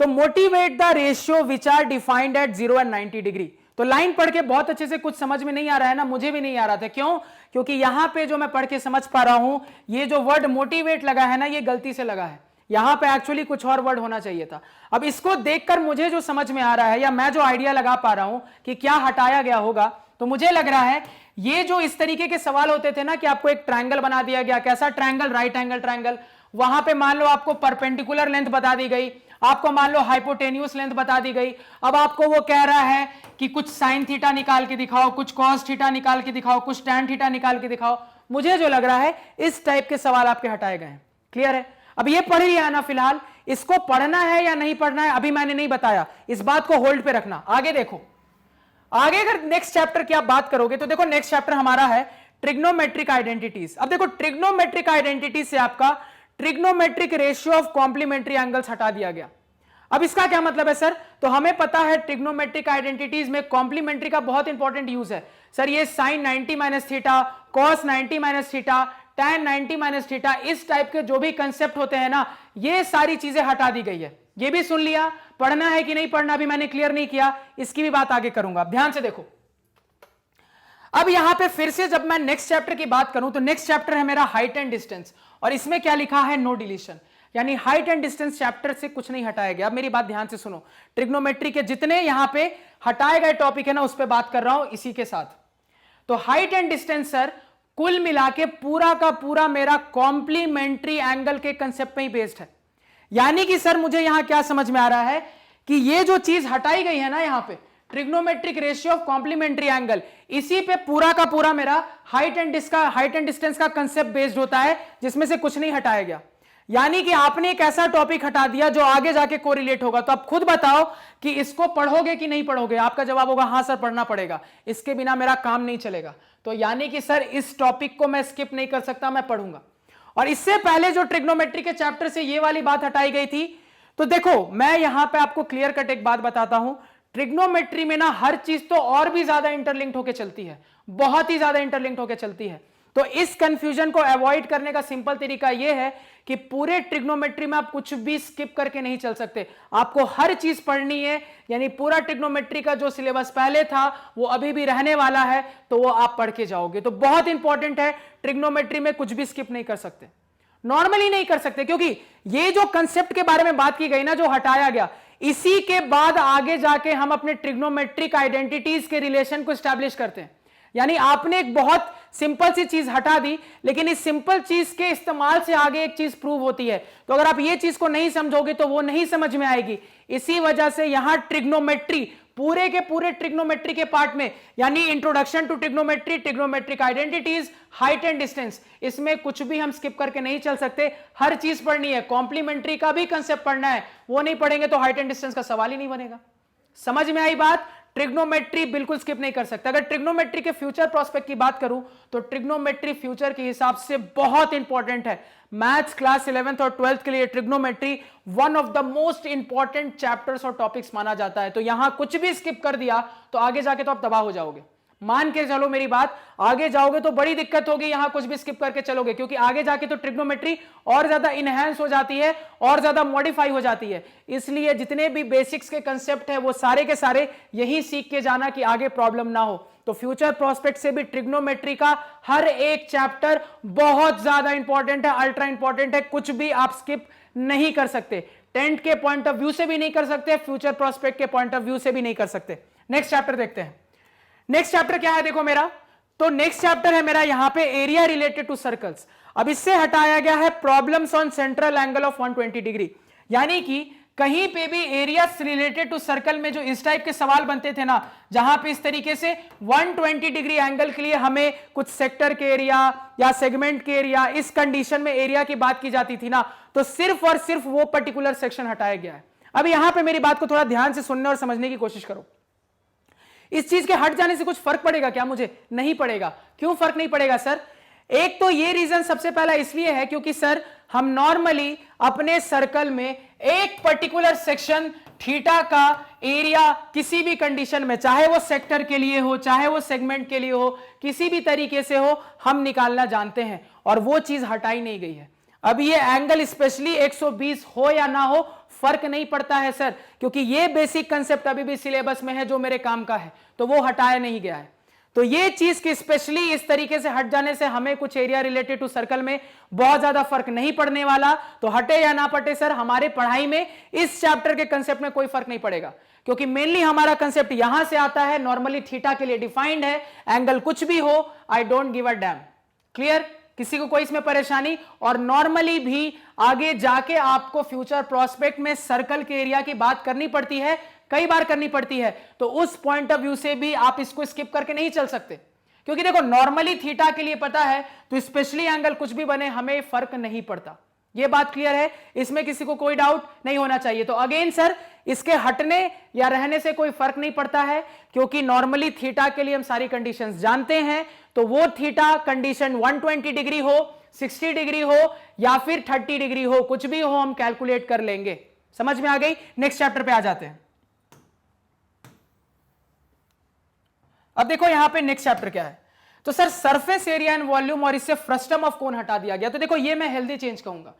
तो motivate the ratio which are defined at 0 and 90 degree. तो लाइन पढ़ के बहुत अच्छे से कुछ समझ में नहीं आ रहा है ना, मुझे भी नहीं आ रहा था। क्यों? क्योंकि यहां पे जो मैं पढ़ के समझ पा रहा हूं, ये जो वर्ड मोटिवेट लगा है ना, ये गलती से लगा है। यहां पे एक्चुअली कुछ और वर्ड होना चाहिए था। अब इसको देखकर मुझे जो समझ में आ रहा है, या मैं जो आइडिया लगा पा रहा हूं कि क्या हटाया गया होगा, तो मुझे लग रहा है ये जो इस तरीके के सवाल होते थे ना कि आपको एक ट्रायंगल बना दिया गया, कैसा ट्रायंगल, राइट एंगल ट्रायंगल, वहां पे मान लो आपको परपेंडिकुलर लेंथ बता दी गई, आपको मान लो हाइपोटेन्यूस लेंथ बता दी गई। अब आपको वो कह रहा है कि कुछ साइन थीटा निकाल के दिखाओ, कुछ कॉस थीटा निकाल के दिखाओ, कुछ टैन थीटा निकाल के दिखाओ। मुझे जो लग रहा है इस टाइप के सवाल आपके हटाए गए हैं। क्लियर है? अब ये पढ़ लिया ना, फिलहाल इसको पढ़ना है या नहीं पढ़ना है अभी मैंने नहीं बताया, इस बात को होल्ड पे रखना। आगे देखो, आगे अगर नेक्स्ट चैप्टर की आप बात करोगे तो देखो नेक्स्ट चैप्टर हमारा है ट्रिग्नोमेट्रिक आइडेंटिटीज। अब देखो ट्रिग्नोमेट्रिक आइडेंटिटीज से आपका trigonometric ratio of complementary angles हटा दिया गया। अब इसका क्या मतलब है सर? तो हमें पता है ट्रिग्नोमेट्रिक आइडेंटिटीज में कॉम्प्लीमेंट्री का बहुत इंपॉर्टेंट यूज है सर। ये sine 90 minus theta, cos 90 minus theta, tan 90 minus theta, इस टाइप के जो भी कंसेप्ट होते हैं ना, ये सारी चीजें हटा दी गई है। ये भी सुन लिया, पढ़ना है कि नहीं पढ़ना अभी मैंने क्लियर नहीं किया, इसकी भी बात आगे करूंगा। ध्यान से देखो, अब यहां पे फिर से जब मैं नेक्स्ट चैप्टर की बात करूं तो नेक्स्ट चैप्टर है मेरा हाइट एंड डिस्टेंस, और इसमें क्या लिखा है, नो डिलीशन, यानी हाइट एंड डिस्टेंस चैप्टर से कुछ नहीं हटाया गया। अब मेरी बात ध्यान से सुनो, ट्रिग्नोमेट्री के जितने यहां पे हटाए गए टॉपिक है ना, उस पर बात कर रहा हूं इसी के साथ। तो हाइट एंड डिस्टेंस सर कुल मिला के पूरा का पूरा मेरा कॉम्प्लीमेंट्री एंगल के कंसेप्ट में ही बेस्ड है। यानी कि सर मुझे यहां क्या समझ में आ रहा है कि ये जो चीज हटाई गई है ना यहां पे, trigonometric ratio of complementary angle, इसी पे पूरा का पूरा मेरा हाइट एंड डिस्टेंस का कंसेप्ट बेस्ड होता है, जिसमें से कुछ नहीं हटाया गया। यानी कि आपने एक ऐसा टॉपिक हटा दिया जो आगे जाके कोरिलेट होगा। तो आप खुद बताओ कि इसको पढ़ोगे कि नहीं पढ़ोगे? आपका जवाब होगा हां सर पढ़ना पड़ेगा, इसके बिना मेरा काम नहीं चलेगा। तो यानी कि सर इस टॉपिक को मैं स्किप नहीं कर सकता, मैं पढ़ूंगा। और इससे पहले जो ट्रिग्नोमेट्री के चैप्टर से ये वाली बात हटाई गई थी, तो देखो मैं यहां पे आपको क्लियर कट एक बात बताता हूं, ट्रिग्नोमेट्री में ना हर चीज तो और भी ज्यादा इंटरलिंक्ड होकर चलती है, बहुत ही ज्यादा इंटरलिंक्ड होकर चलती है। तो इस कंफ्यूजन को अवॉइड करने का सिंपल तरीका यह है कि पूरे ट्रिग्नोमेट्री में आप कुछ भी स्किप करके नहीं चल सकते, आपको हर चीज पढ़नी है। यानी पूरा ट्रिग्नोमेट्री का जो सिलेबस पहले था वो अभी भी रहने वाला है, तो वो आप पढ़ के जाओगे। तो बहुत इंपॉर्टेंट है, ट्रिग्नोमेट्री में कुछ भी स्किप नहीं कर सकते, नॉर्मली नहीं कर सकते, क्योंकि ये जो कंसेप्ट के बारे में बात की गई ना, जो हटाया गया, इसी के बाद आगे जाके हम अपने ट्रिग्नोमेट्रिक आइडेंटिटीज के रिलेशन को स्टैब्लिश करते हैं। यानी आपने एक बहुत सिंपल सी चीज हटा दी, लेकिन इस सिंपल चीज के इस्तेमाल से आगे एक चीज प्रूव होती है। तो अगर आप ये चीज को नहीं समझोगे तो वो नहीं समझ में आएगी। इसी वजह से यहां ट्रिग्नोमेट्री पूरे के पूरे ट्रिग्नोमेट्री के पार्ट में, यानी introduction to trigonometry, trigonometric identities, height and distance, इसमें कुछ भी हम स्किप करके नहीं चल सकते, हर चीज पढ़नी है। कॉम्प्लीमेंट्री का भी कंसेप्ट पढ़ना है, वो नहीं पढ़ेंगे तो हाइट एंड डिस्टेंस का सवाल ही नहीं बनेगा। समझ में आई बात? ट्रिग्नोमेट्री बिल्कुल स्किप नहीं कर सकते। अगर ट्रिग्नोमेट्री के फ्यूचर प्रोस्पेक्ट की बात करूं तो ट्रिग्नोमेट्री फ्यूचर के हिसाब से बहुत इंपॉर्टेंट है। मैथ्स क्लास 11th और 12th के लिए trigonometry one of the most important chapters और टॉपिक्स माना जाता है। तो यहां कुछ भी स्किप कर दिया तो आगे जाके तो आप तबाह हो जाओगे। मान के चलो मेरी बात, आगे जाओगे तो बड़ी दिक्कत होगी यहां कुछ भी स्किप करके चलोगे, क्योंकि आगे जाके तो ट्रिग्नोमेट्री और ज्यादा इनहेंस हो जाती है और ज्यादा मॉडिफाई हो जाती है। इसलिए जितने भी बेसिक्स के कंसेप्ट है वो सारे के सारे यही सीख के जाना कि आगे प्रॉब्लम ना हो। तो फ्यूचर प्रोस्पेक्ट से भी ट्रिग्नोमेट्री का हर एक चैप्टर बहुत ज्यादा इंपॉर्टेंट है, अल्ट्रा इंपॉर्टेंट है, कुछ भी आप स्किप नहीं कर सकते। टेंथ के पॉइंट ऑफ व्यू से भी नहीं कर सकते, फ्यूचर प्रोस्पेक्ट के पॉइंट ऑफ व्यू से भी नहीं कर सकते। नेक्स्ट चैप्टर देखते हैं। नेक्स्ट चैप्टर क्या है देखो मेरा, तो नेक्स्ट चैप्टर है मेरा यहां पे एरिया रिलेटेड टू सर्कल्स। अब इससे हटाया गया है problems on central angle of 120 degree, यानी कि कहीं पे भी एरिया रिलेटेड टू सर्कल में जो इस टाइप के सवाल बनते थे ना, जहां पे इस तरीके से 120 डिग्री एंगल के लिए हमें कुछ सेक्टर के एरिया या सेगमेंट के एरिया, इस कंडीशन में एरिया की बात की जाती थी ना, तो सिर्फ और सिर्फ वो पर्टिकुलर सेक्शन हटाया गया है। अब यहां पे मेरी बात को थोड़ा ध्यान से सुनने और समझने की कोशिश करो। इस चीज के हट जाने से कुछ फर्क पड़ेगा क्या? मुझे नहीं पड़ेगा। क्यों फर्क नहीं पड़ेगा सर? एक तो ये रीजन सबसे पहला इसलिए है क्योंकि सर हम नॉर्मली अपने सर्कल में एक पर्टिकुलर सेक्शन थीटा का एरिया किसी भी कंडीशन में, चाहे वो सेक्टर के लिए हो, चाहे वो सेगमेंट के लिए हो, किसी भी तरीके से हो, हम निकालना जानते हैं और वो चीज हटाई नहीं गई है। अब ये एंगल स्पेशली 120 हो या ना हो फर्क नहीं पड़ता है सर, क्योंकि ये बेसिक कंसेप्ट अभी भी सिलेबस में है जो मेरे काम का है, तो वो हटाया नहीं गया है। तो ये चीज की स्पेशली इस तरीके से हट जाने से हमें कुछ एरिया रिलेटेड टू सर्कल में बहुत ज्यादा फर्क नहीं पड़ने वाला। तो हटे या ना पटे सर, हमारे पढ़ाई में इस चैप्टर के कंसेप्ट में कोई फर्क नहीं पड़ेगा, क्योंकि मेनली हमारा कंसेप्ट यहां से आता है। नॉर्मली थीटा के लिए डिफाइंड है, एंगल कुछ भी हो, I don't give a dam. Clear? किसी को कोई इसमें परेशानी? और नॉर्मली भी आगे जाके आपको फ्यूचर प्रोस्पेक्ट में सर्कल के एरिया की बात करनी पड़ती है, कई बार करनी पड़ती है, तो उस पॉइंट ऑफ व्यू से भी आप इसको स्किप करके नहीं चल सकते, क्योंकि देखो नॉर्मली थीटा के लिए पता है तो स्पेशली एंगल कुछ भी बने हमें फर्क नहीं पड़ता। ये बात क्लियर है? इसमें किसी को कोई डाउट नहीं होना चाहिए। तो अगेन सर, इसके हटने या रहने से कोई फर्क नहीं पड़ता है, क्योंकि नॉर्मली थीटा के लिए हम सारी कंडीशंस जानते हैं। तो वो थीटा कंडीशन 120 डिग्री हो, 60 डिग्री हो या फिर 30 डिग्री हो, कुछ भी हो, हम कैलकुलेट कर लेंगे। समझ में आ गई? नेक्स्ट चैप्टर पे आ जाते हैं। अब देखो यहां पे नेक्स्ट चैप्टर क्या है, तो sir surface area and volume, और इससे फ्रस्टम ऑफ कोन हटा दिया गया। तो देखो ये मैं हेल्दी चेंज कहूंगा,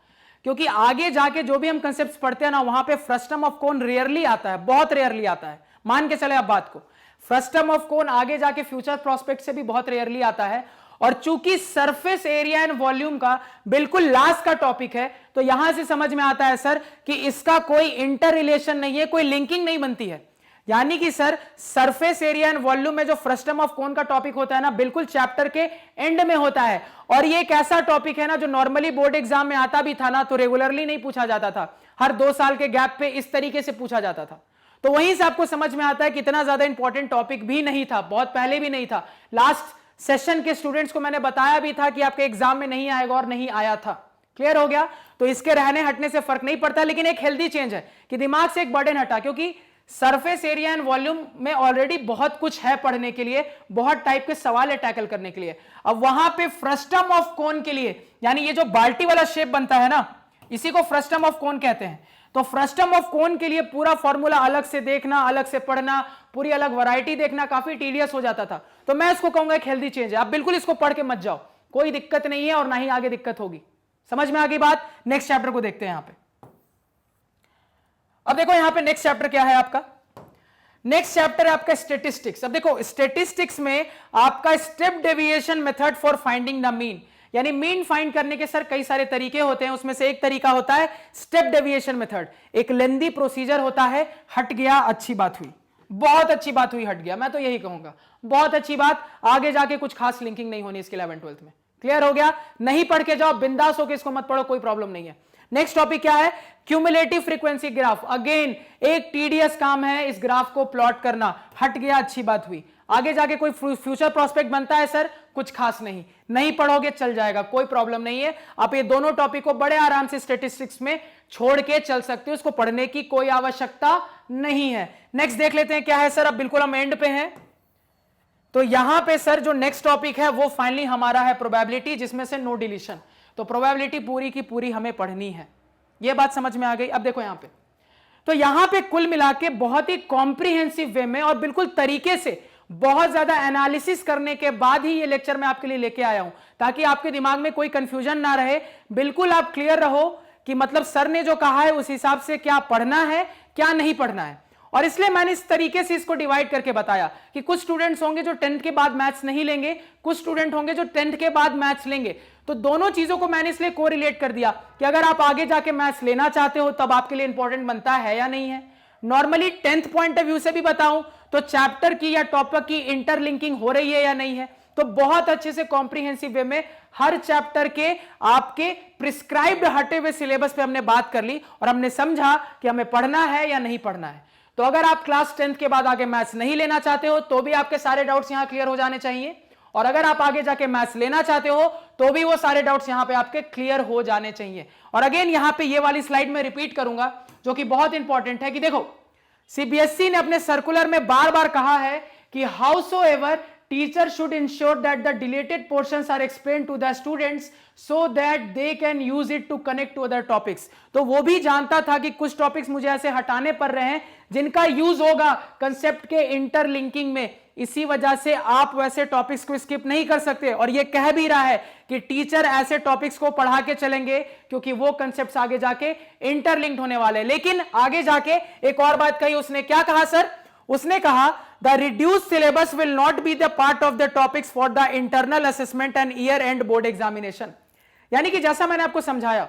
क्योंकि आगे जाके जो भी हम कंसेप्ट पढ़ते हैं ना, वहां पे फ्रस्टम ऑफ कोन रेयरली आता है, बहुत रेयरली आता है। मान के चले आप बात को, फ्रस्टम ऑफ कोन आगे जाके फ्यूचर प्रोस्पेक्ट से भी बहुत रेयरली आता है। और चूंकि सरफेस एरिया एंड वॉल्यूम का बिल्कुल लास्ट का टॉपिक है, तो यहां से समझ में आता है सर कि इसका कोई इंटर रिलेशन नहीं है, कोई लिंकिंग नहीं बनती है। यानी कि sir surface area and volume में जो फ्रस्टम ऑफ कोन का टॉपिक होता है ना, बिल्कुल चैप्टर के एंड में होता है। और ये एक ऐसा टॉपिक है ना जो नॉर्मली बोर्ड एग्जाम में आता भी था ना, तो रेगुलरली नहीं पूछा जाता था, हर 2 साल के गैप पे इस तरीके से पूछा जाता था। तो वहीं से आपको समझ में आता है कितना ज्यादा इंपॉर्टेंट टॉपिक भी नहीं था, बहुत पहले भी नहीं था। लास्ट सेशन के स्टूडेंट्स को मैंने बताया भी था कि आपके एग्जाम में नहीं आएगा, और नहीं आया था। क्लियर हो गया? तो इसके रहने हटने से फर्क नहीं पड़ता, लेकिन एक हेल्दी चेंज है कि दिमाग से एक बर्डन हटा, क्योंकि सरफेस एरिया एंड वॉल्यूम में ऑलरेडी बहुत कुछ है पढ़ने के लिए, बहुत टाइप के सवाल है टैकल करने के लिए। अब वहां पे फ्रस्टम ऑफ कोन के लिए, यानी ये जो बाल्टी वाला शेप बनता है ना, इसी को फ्रस्टम ऑफ कोन कहते हैं। तो फ्रस्टम ऑफ कोन के लिए पूरा फॉर्मूला अलग से देखना, अलग से पढ़ना, पूरी अलग वैरायटी देखना काफी टीडियस हो जाता था। तो मैं इसको कहूंगा एक हेल्दी चेंज है, आप बिल्कुल इसको पढ़ के मत जाओ, कोई दिक्कत नहीं है और ना ही आगे दिक्कत होगी। समझ में आ गई बात? नेक्स्ट चैप्टर को देखते हैं यहां पे। अब देखो यहां पे नेक्स्ट चैप्टर क्या है आपका, नेक्स्ट चैप्टर है आपका स्टैटिस्टिक्स। अब देखो स्टैटिस्टिक्स में आपका step deviation method for finding the mean, यानी मीन फाइंड करने के सर कई सारे तरीके होते हैं, उसमें से एक तरीका होता है स्टेप डेविएशन मेथड। एक लेंदी प्रोसीजर होता है, हट गया अच्छी बात हुई, बहुत अच्छी बात हुई, हट गया, मैं तो यही कहूंगा बहुत अच्छी बात। आगे जाके कुछ खास लिंकिंग नहीं होनी इसके 11th-12th में। क्लियर हो गया? नहीं पढ़ के जाओ, बिंदास होकर इसको मत पढ़ो, कोई प्रॉब्लम नहीं है। नेक्स्ट टॉपिक क्या है? Cumulative frequency graph. अगेन एक टीडियस काम है इस ग्राफ को प्लॉट करना, हट गया अच्छी बात हुई। आगे जाके कोई फ्यूचर प्रोस्पेक्ट बनता है सर? कुछ खास नहीं, नहीं पढ़ोगे चल जाएगा, कोई प्रॉब्लम नहीं है। आप ये दोनों टॉपिक को बड़े आराम से स्टैटिस्टिक्स में छोड़ के चल सकते हो, इसको पढ़ने की कोई आवश्यकता नहीं है। नेक्स्ट देख लेते हैं क्या है सर, अब बिल्कुल हम एंड पे हैं। तो यहां पे सर जो नेक्स्ट टॉपिक है वो फाइनली हमारा है प्रोबेबिलिटी, जिसमें से नो डिलीशन। तो प्रोबेबिलिटी पूरी की पूरी हमें पढ़नी है, ये बात समझ में आ गई? अब देखो यहां पे, तो यहां पे कुल मिला के बहुत ही कॉम्प्रिहेंसिव वे में और बिल्कुल तरीके से बहुत ज्यादा एनालिसिस करने के बाद ही ये लेक्चर मैं आपके लिए लेके आया हूं, ताकि आपके दिमाग में कोई कंफ्यूजन ना रहे, बिल्कुल आप क्लियर रहो कि मतलब सर ने जो कहा है उस हिसाब से क्या पढ़ना है क्या नहीं पढ़ना है। और इसलिए मैंने इस तरीके से इसको डिवाइड करके बताया कि कुछ स्टूडेंट्स होंगे जो 10th के बाद मैथ्स नहीं लेंगे, कुछ स्टूडेंट होंगे जो 10th के बाद मैथ्स लेंगे। तो दोनों चीजों को मैंने इसलिए कोरिलेट कर दिया कि अगर आप आगे जाके मैथ्स लेना चाहते हो तब आपके लिए इंपॉर्टेंट बनता है या नहीं है। Normally 10th point of view से भी बताऊं तो चैप्टर की या टॉपिक की इंटरलिंकिंग हो रही है या नहीं है, तो बहुत अच्छे से कॉम्प्रिहेंसिव वे में हर चैप्टर के आपके प्रिस्क्राइब्ड हटे हुए सिलेबस पे हमने बात कर ली और हमने समझा कि हमें पढ़ना है या नहीं पढ़ना है। तो अगर आप क्लास 10th के बाद आगे मैथ्स नहीं लेना चाहते हो तो भी आपके सारे डाउट्स यहां क्लियर हो जाने चाहिए, और अगर आप आगे जाके मैथ्स लेना चाहते हो तो भी वो सारे डाउट्स यहां पे आपके क्लियर हो जाने चाहिए। और अगेन यहां पे ये वाली स्लाइड में रिपीट करूंगा जो कि बहुत इंपॉर्टेंट है कि देखो सीबीएसई ने अपने सर्कुलर में बार बार कहा है कि हाउसोएवर teacher should ensure that the deleted portions are explained to the students so that they can use it to connect to other topics। तो वो भी जानता था कि कुछ टॉपिक्स मुझे ऐसे हटाने पड़ रहे हैं जिनका यूज होगा कंसेप्ट के इंटरलिंकिंग में, इसी वजह से आप वैसे टॉपिक्स को स्किप नहीं कर सकते। और ये कह भी रहा है कि टीचर ऐसे टॉपिक्स को पढ़ा के चलेंगे क्योंकि वो कंसेप्ट्स आगे जाके इंटरलिंक्ड होने वाले हैं। लेकिन आगे जाके एक और बात कही उसने, क्या कहा सर? उसने कहा the reduced syllabus will not be the part of the topics for the internal assessment and year end board examination। यानी कि जैसा मैंने आपको समझाया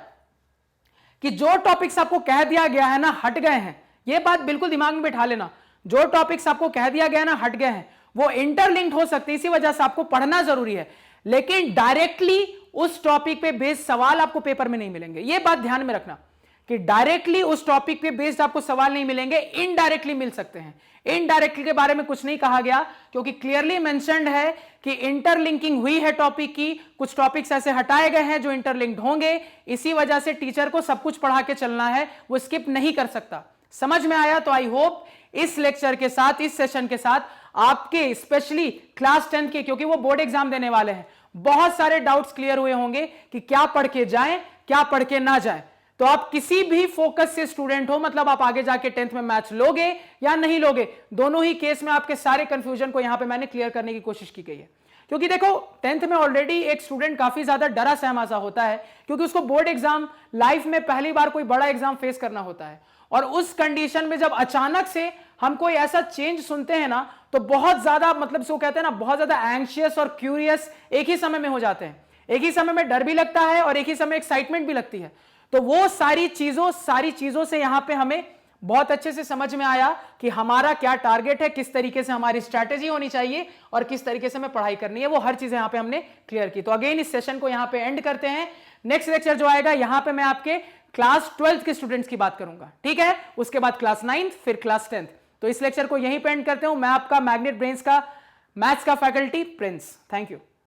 कि जो टॉपिक्स आपको कह दिया गया है ना हट गए हैं, ये बात बिल्कुल दिमाग में बिठा लेना, जो टॉपिक्स आपको कह दिया गया है ना हट गए हैं वो इंटरलिंक्ड हो सकते हैं, इसी वजह से आपको पढ़ना जरूरी है। लेकिन डायरेक्टली उस टॉपिक पे बेस्ड सवाल आपको पेपर में नहीं मिलेंगे, ये बात ध्यान में रखना कि डायरेक्टली उस टॉपिक पे बेस्ड आपको सवाल नहीं मिलेंगे, इनडायरेक्टली मिल सकते हैं। इनडायरेक्टली के बारे में कुछ नहीं कहा गया क्योंकि क्लियरली मेंशन्ड है कि इंटरलिंकिंग हुई है टॉपिक की, कुछ टॉपिक्स ऐसे हटाए गए हैं जो इंटरलिंक्ड होंगे, इसी वजह से टीचर को सब कुछ पढ़ा के चलना है, वो स्किप नहीं कर सकता। समझ में आया? तो आई होप इस लेक्चर के साथ, इस सेशन के साथ आपके स्पेशली क्लास 10 के, क्योंकि वो बोर्ड एग्जाम देने वाले हैं, बहुत सारे डाउट्स क्लियर हुए होंगे कि क्या पढ़ के जाएं, क्या पढ़ के ना जाएं। तो आप किसी भी फोकस से स्टूडेंट हो, मतलब आप आगे जाके 10th में मैथ्स लोगे या नहीं लोगे, दोनों ही केस में आपके सारे कंफ्यूजन को यहां पे मैंने क्लियर करने की कोशिश की गई है। क्योंकि देखो 10th में ऑलरेडी एक स्टूडेंट काफी ज्यादा डरा सहमा सा होता है क्योंकि उसको बोर्ड एग्जाम लाइफ में पहली बार कोई बड़ा एग्जाम फेस करना होता है, और उस कंडीशन में जब अचानक से हम कोई ऐसा चेंज सुनते हैं ना तो बहुत ज्यादा, मतलब जो कहते हैं ना, बहुत ज्यादा एंशियस और क्यूरियस एक ही समय में हो जाते हैं। एक ही समय में डर भी लगता है और एक ही समय एक्साइटमेंट भी लगती है। तो वो सारी चीजों से यहां पे हमें बहुत अच्छे से समझ में आया कि हमारा क्या टारगेट है, किस तरीके से हमारी स्ट्रैटेजी होनी चाहिए और किस तरीके से हमें पढ़ाई करनी है, वो हर चीजें यहां पे हमने क्लियर की। तो अगेन इस सेशन को यहां पे एंड करते हैं। नेक्स्ट लेक्चर जो आएगा यहां पे मैं आपके क्लास 12th के स्टूडेंट्स की बात करूंगा, ठीक है? उसके बाद क्लास 9th, फिर क्लास 10th। तो इस लेक्चर को यहीं पे एंड करते हूं। मैं आपका मैग्नेट ब्रेन्स का मैथ्स का फैकल्टी प्रिंस। Thank you.